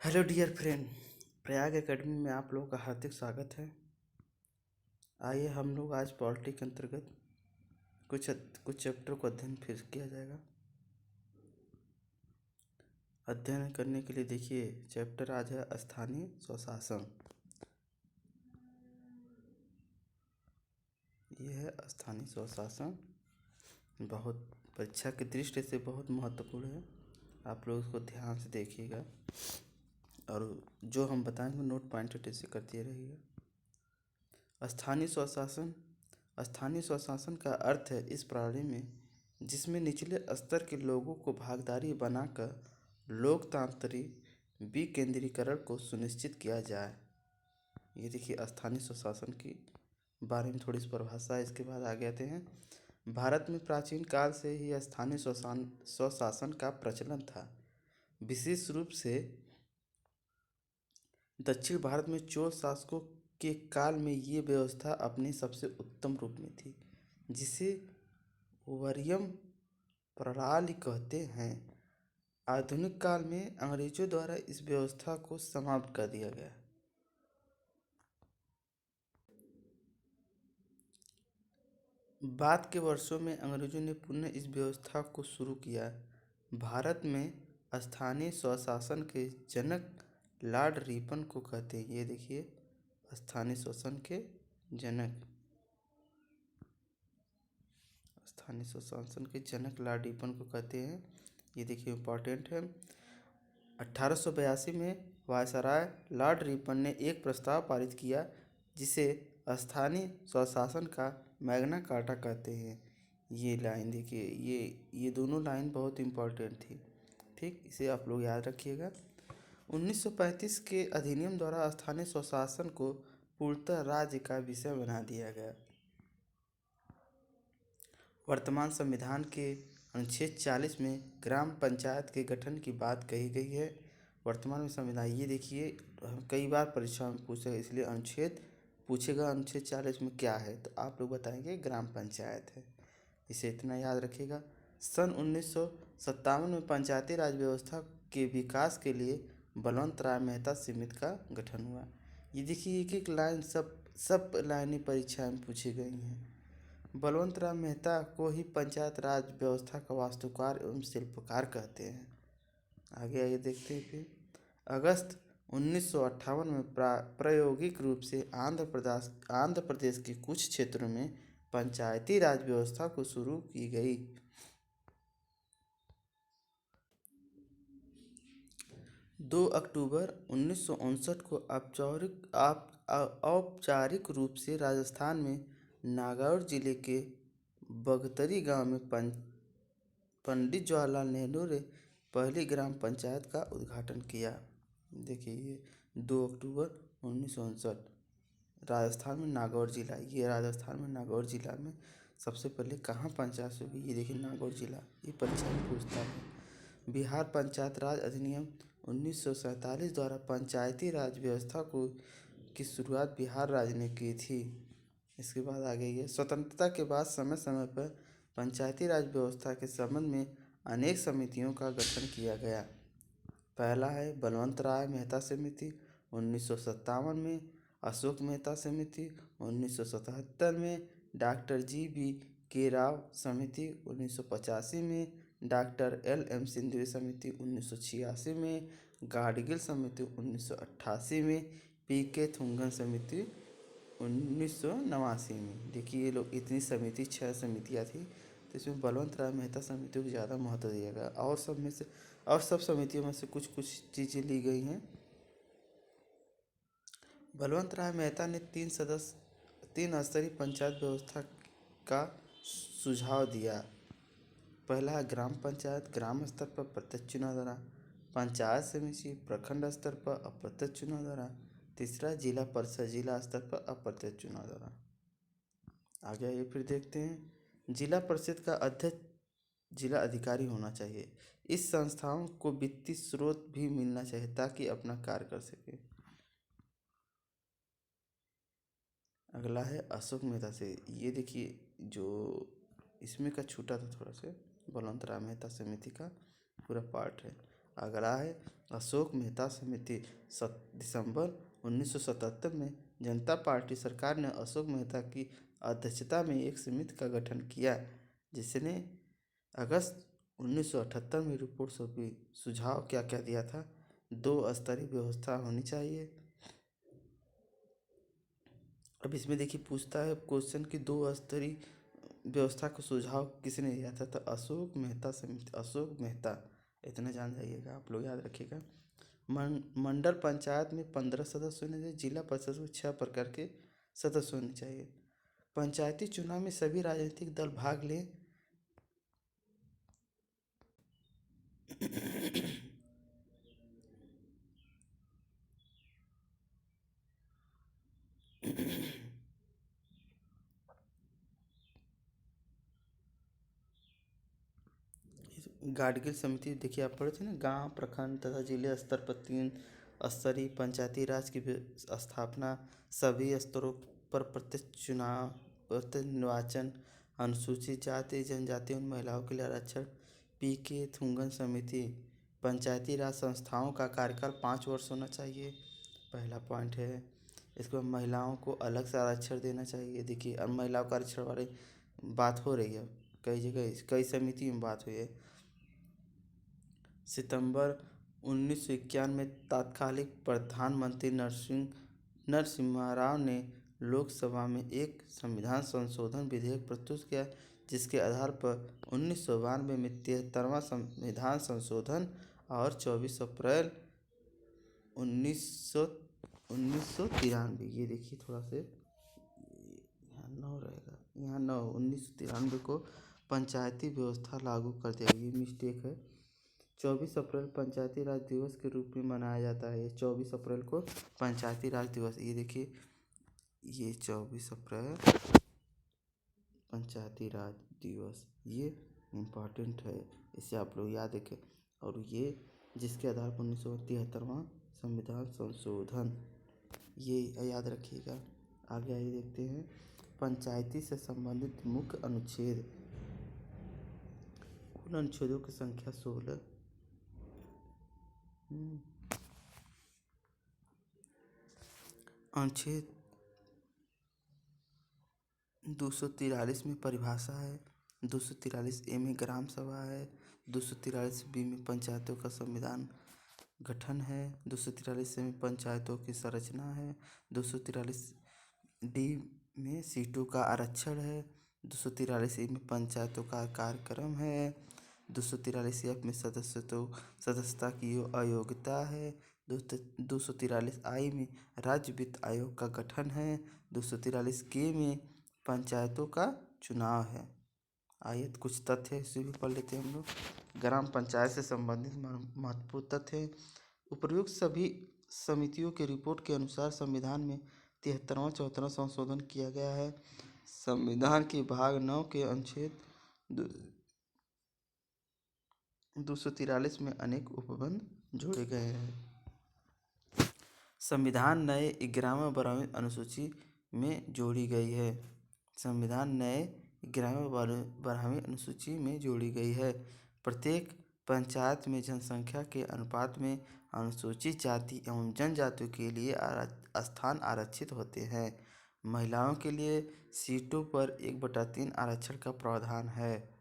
Hello dear friend. Prayag academy में आप लोगों का हार्दिक स्वागत है। आइए हम लोग आज पॉलिटी के अंतर्गत कुछ कुछ चैप्टर को अध्ययन फिर किया जाएगा। अध्ययन करने के लिए देखिए चैप्टर आज है स्थानीय स्वशासन। यह है स्थानीय स्वशासन। बहुत परीक्षा की दृष्टि से बहुत महत्वपूर्ण है। आप लोग इसको ध्यान से देखिएगा और जो हम बताएंगे नोट पॉइंट से करते रहिएगा। स्थानीय स्वशासन। स्थानीय स्वशासन का अर्थ है इस प्रणाली में जिसमें निचले स्तर के लोगों को भागीदारी बनाकर लोकतांत्रिक विकेंद्रीकरण को सुनिश्चित किया जाए। ये देखिए स्थानीय स्वशासन के बारे में थोड़ी सी परिभाषा है। इसके बाद आगे आते हैं। भारत में प्राचीन काल से ही स्थानीय स्वशासन का प्रचलन था। विशेष रूप से दक्षिण भारत में चोल शासकों के काल में ये व्यवस्था अपने सबसे उत्तम रूप में थी, जिसे वरीयम प्रणाली कहते हैं। आधुनिक काल में अंग्रेजों द्वारा इस व्यवस्था को समाप्त कर दिया गया। बाद के वर्षों में अंग्रेजों ने पुनः इस व्यवस्था को शुरू किया। भारत में स्थानीय स्वशासन के जनक लॉर्ड रिपन को कहते हैं। ये देखिए स्थानीय शासन के जनक, स्थानीय स्वशासन के जनक लॉर्ड रिपन को कहते हैं। ये देखिए इम्पोर्टेंट है। 1882 में वायसराय लॉर्ड रिपन ने एक प्रस्ताव पारित किया जिसे स्थानीय स्वशासन का मैग्ना कार्टा कहते हैं। ये लाइन देखिए, ये दोनों लाइन बहुत इम्पोर्टेंट थी। ठीक, इसे आप लोग याद रखिएगा। 1935 के अधिनियम द्वारा स्थानीय स्वशासन को पूर्णतः राज्य का विषय बना दिया गया। वर्तमान संविधान के अनुच्छेद 40 में ग्राम पंचायत के गठन की बात कही गई है। वर्तमान में संविधान, ये देखिए कई बार परीक्षा में पूछेगा, इसलिए अनुच्छेद पूछेगा अनुच्छेद 40 में क्या है, तो आप लोग बताएंगे ग्राम पंचायत है। इसे इतना याद रखिएगा। सन 1957 में पंचायती राज व्यवस्था के विकास के लिए बलवंत राय मेहता समिति का गठन हुआ। ये देखिए एक एक लाइन सब लाइनें परीक्षा में पूछी गई हैं। बलवंत राय मेहता को ही पंचायत राज व्यवस्था का वास्तुकार एवं शिल्पकार कहते हैं। आगे देखते हैं। फिर अगस्त 1958 में प्रायोगिक रूप से आंध्र प्रदेश के कुछ क्षेत्रों में पंचायती राज व्यवस्था को शुरू की गई। 2 अक्टूबर 1959 को औपचारिक रूप से राजस्थान में नागौर जिले के बगतरी गांव में पंडित जवाहरलाल नेहरू ने पहली ग्राम पंचायत का उद्घाटन किया। देखिए ये 2 अक्टूबर 1959 राजस्थान में नागौर जिला। ये राजस्थान में नागौर जिला में सबसे पहले कहाँ पंचायत शुरू हुई, ये देखिए नागौर जिला। ये परीक्षा में पूछता है। बिहार पंचायत राज अधिनियम 1947 द्वारा पंचायती राज व्यवस्था की शुरुआत बिहार राज्य ने की थी। इसके बाद आगे ये स्वतंत्रता के बाद समय समय पर पंचायती राज व्यवस्था के संबंध में अनेक समितियों का गठन किया गया। पहला है बलवंत राय मेहता समिति 1957 में, अशोक मेहता समिति 1977 में, डॉक्टर जी.बी.के. राव समिति 1985 में, डॉक्टर एल.एम. सिंधवी समिति 1986 में, गाडगिल समिति 1988 में, पी.के. थुंगन समिति 1989 में। देखिए ये लोग इतनी समिति 6 समितियाँ थी, तो इसमें बलवंत राय मेहता समिति को ज़्यादा महत्व दिया गया। और सब समितियों में से कुछ कुछ चीज़ें ली गई हैं। बलवंत राय मेहता ने 3 स्तरीय पंचायत व्यवस्था का सुझाव दिया। पहला है ग्राम पंचायत, ग्राम स्तर पर प्रत्यक्ष चुनाव द्वारा। पंचायत समिति प्रखंड स्तर पर अप्रत्यक्ष चुनाव द्वारा। तीसरा जिला परिषद जिला स्तर पर अप्रत्यक्ष चुनाव द्वारा। आगे आइए फिर देखते हैं। जिला परिषद का अध्यक्ष जिला अधिकारी होना चाहिए। इस संस्थाओं को वित्तीय स्रोत भी मिलना चाहिए ताकि अपना कार्य कर सके। अगला है अशोक मेहता से। ये देखिए जो इसमें का छूटा था थोड़ा से, बलवंत राय मेहता समिति का पूरा पार्ट है। अगला है अशोक मेहता समिति। दिसंबर 1977 में जनता पार्टी सरकार ने अशोक मेहता की अध्यक्षता में एक समिति का गठन किया, जिसने अगस्त 1978 में रिपोर्ट सौंपी। सुझाव क्या क्या दिया था? 2 स्तरीय व्यवस्था होनी चाहिए। अब इसमें देखिए पूछता है क्वेश्चन कि 2 स्तरीय व्यवस्था का सुझाव किसने दिया था? तो अशोक मेहता समिति, अशोक मेहता, इतना जान जाइएगा, आप लोग याद रखिएगा। मंडल पंचायत में 15 सदस्य होने चाहिए। जिला परिषद में 6 प्रकार के सदस्य होने चाहिए। पंचायती चुनाव में सभी राजनीतिक दल भाग लें। गाडगिल समिति देखिए, आप पढ़े थे ना, गांव, प्रखंड तथा जिले स्तर पर 3 स्तरीय पंचायती राज की स्थापना, सभी स्तरों पर प्रत्यक्ष चुनाव, प्रत्यक्ष निर्वाचन, अनुसूचित जाति जनजाति और महिलाओं के लिए आरक्षण। पी.के. थुंगन समिति, पंचायती राज संस्थाओं का कार्यकाल 5 वर्ष होना चाहिए, पहला पॉइंट है। इसके बाद महिलाओं को अलग से आरक्षण देना चाहिए। देखिए अब महिलाओं का आरक्षण वाली बात हो रही है, कई जगह कई समिति में बात हुई है। सितंबर 1951 में तत्कालीन प्रधानमंत्री नरसिम्हा राव ने लोकसभा में एक संविधान संशोधन विधेयक प्रस्तुत किया, जिसके आधार पर 1992 में 73वां संविधान संशोधन और 24 अप्रैल 1993, ये देखिए थोड़ा से यहाँ 9 रहेगा, यहाँ 9, 1993 को पंचायती व्यवस्था लागू कर दिया। ये मिस्टेक है। 24 अप्रैल पंचायती राज दिवस के रूप में मनाया जाता है। 24 अप्रैल को पंचायती राज दिवस, ये देखिए, ये 24 अप्रैल पंचायती राज दिवस, ये इम्पॉर्टेंट है, इसे आप लोग याद रखें। और ये जिसके आधार पर 1973वां संविधान संशोधन, ये याद रखिएगा। आगे आइए देखते हैं पंचायती से संबंधित मुख्य अनुच्छेद। कुल अनुच्छेदों की संख्या 16। अनुच्छेद 243 में परिभाषा है, 243A में ग्राम सभा है, 243B में पंचायतों का संविधान गठन है, 243C में पंचायतों की संरचना है, 243D में सीटों का आरक्षण है, 243E में पंचायतों का कार्यक्रम है, 243F में सदस्यता की अयोग्यता है, 243I में राज्य वित्त आयोग का गठन है, 243K में पंचायतों का चुनाव है। आइए कुछ तथ्य इसे भी पढ़ लेते हैं हम लोग। ग्राम पंचायत से संबंधित महत्वपूर्ण तथ्य। उपर्युक्त सभी समितियों के रिपोर्ट के अनुसार संविधान में 73वां 74वां संशोधन किया गया है। संविधान के भाग 9 के अनुच्छेद 243 में अनेक उपबंध जोड़े गए हैं। संविधान नए 11वें 12वें अनुसूची में जोड़ी गई है। संविधान नए 11वें 12वें अनुसूची में जोड़ी गई है। प्रत्येक पंचायत में जनसंख्या के अनुपात में अनुसूचित जाति एवं जनजातियों के लिए स्थान आरक्षित होते हैं। महिलाओं के लिए सीटों पर 1/3 आरक्षण का प्रावधान है।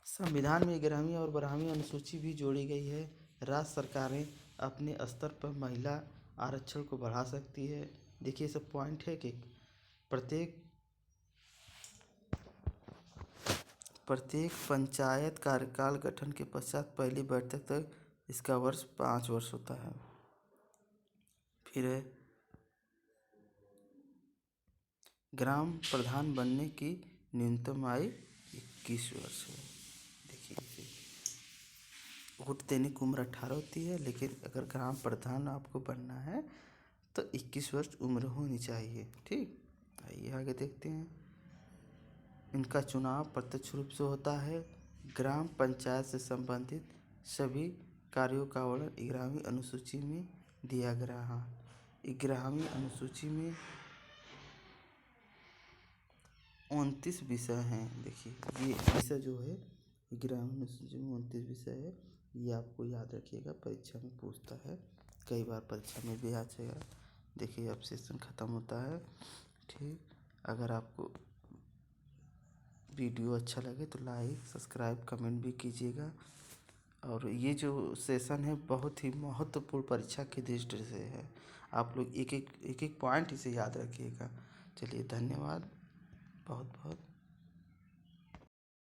संविधान में 11वीं और 12वीं अनुसूची भी जोड़ी गई है। राज्य सरकारें अपने स्तर पर महिला आरक्षण को बढ़ा सकती है। देखिए सब पॉइंट है कि प्रत्येक पंचायत कार्यकाल गठन के पश्चात पहली बैठक तक इसका वर्ष 5 वर्ष होता है। फिर है ग्राम प्रधान बनने की न्यूनतम आयु 21 वर्ष है। देखिए वोट देने की उम्र 18 होती है, लेकिन अगर ग्राम प्रधान आपको बनना है तो 21 वर्ष उम्र होनी चाहिए। ठीक, आइए आगे देखते हैं। इनका चुनाव प्रत्यक्ष रूप से होता है। ग्राम पंचायत से संबंधित सभी कार्यों का वर्णन 11वीं अनुसूची में दिया गया है। 11वीं अनुसूची में 29 विषय हैं। देखिए ये विषय जो है 11 विषय है, ये आपको याद रखिएगा, परीक्षा में पूछता है, कई बार परीक्षा में भी आ जाएगा। देखिए अब सेशन ख़त्म होता है। ठीक, अगर आपको वीडियो अच्छा लगे तो लाइक सब्सक्राइब कमेंट भी कीजिएगा। और ये जो सेशन है बहुत ही महत्वपूर्ण परीक्षा की दृष्टि से है, आप लोग एक एक पॉइंट इसे याद रखिएगा। चलिए धन्यवाद बहुत बहुत।